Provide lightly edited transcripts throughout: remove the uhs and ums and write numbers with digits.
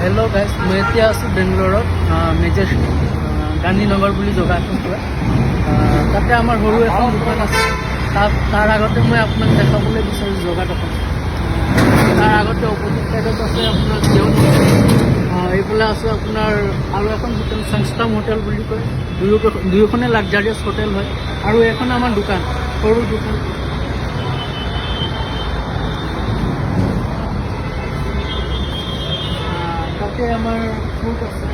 Hello' guys, মই এতিয়া আছোঁ বেংগলোৰত মেজেষ্টিক গান্ধীনগৰ বুলি জেগা এখন পৰা তাতে আমাৰ সৰু এখন দোকান আছে। তাৰ আগতে মই আপোনাক দেখাবলৈ বিচাৰিছোঁ জেগাডোখৰ। তাৰ আগতে অপজিট ছাইডত আছে আপোনাৰ জিঅ'ন এইফালে আছে আপোনাৰ আৰু এখন হোটেল সংস্থাম হোটেল বুলি কয়। দুয়োখনে লাক্সাৰিয়াছ হোটেল হয় আৰু এখন আমাৰ দোকান, সৰু দোকান। তাতে আমাৰ ফ্ৰুট আছে,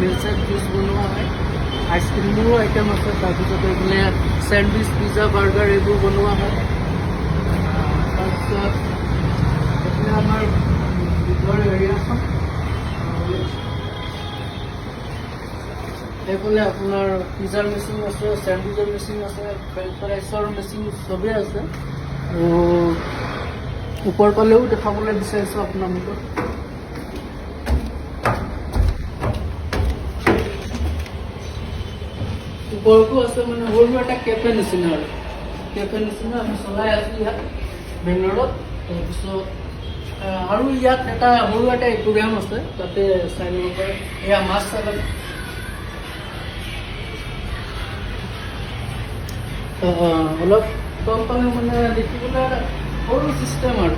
মিল্কশ্বেক জুচ বনোৱা হয়, আইচক্ৰীমৰো আইটেম আছে। তাৰপিছত এইফালে চেণ্ডউইচ, পিজ্জা, বাৰ্গাৰ এইবোৰ বনোৱা হয়। তাৰপিছত এইফালে আমাৰ ভিতৰ এৰিয়াখন, এইফালে আপোনাৰ পিজ্জাৰ মেচিন আছে, চেণ্ডউইচৰ মেচিন আছে, ফ্ৰেঞ্চ ফ্ৰাইচৰ মেচিন চবেই আছে। আৰু ওপৰ ফালেও দেখাবলৈ বিচাৰিছোঁ আপোনালোকক। ওপৰতো আছে, মানে সৰু এটা কেফে নিচিনা আৰু কেফে নিচিনা আমি চলাই আছোঁ ইয়াত বেংগলোৰত। তাৰপিছত আৰু ইয়াত এটা সৰু এটা একুৰিয়াম আছে, তাতে চাই ল'ব পাৰে। এয়া মাছ চালান, অলপ তলফালে মানে দেখিবলৈ সৰু চিষ্টেম আৰু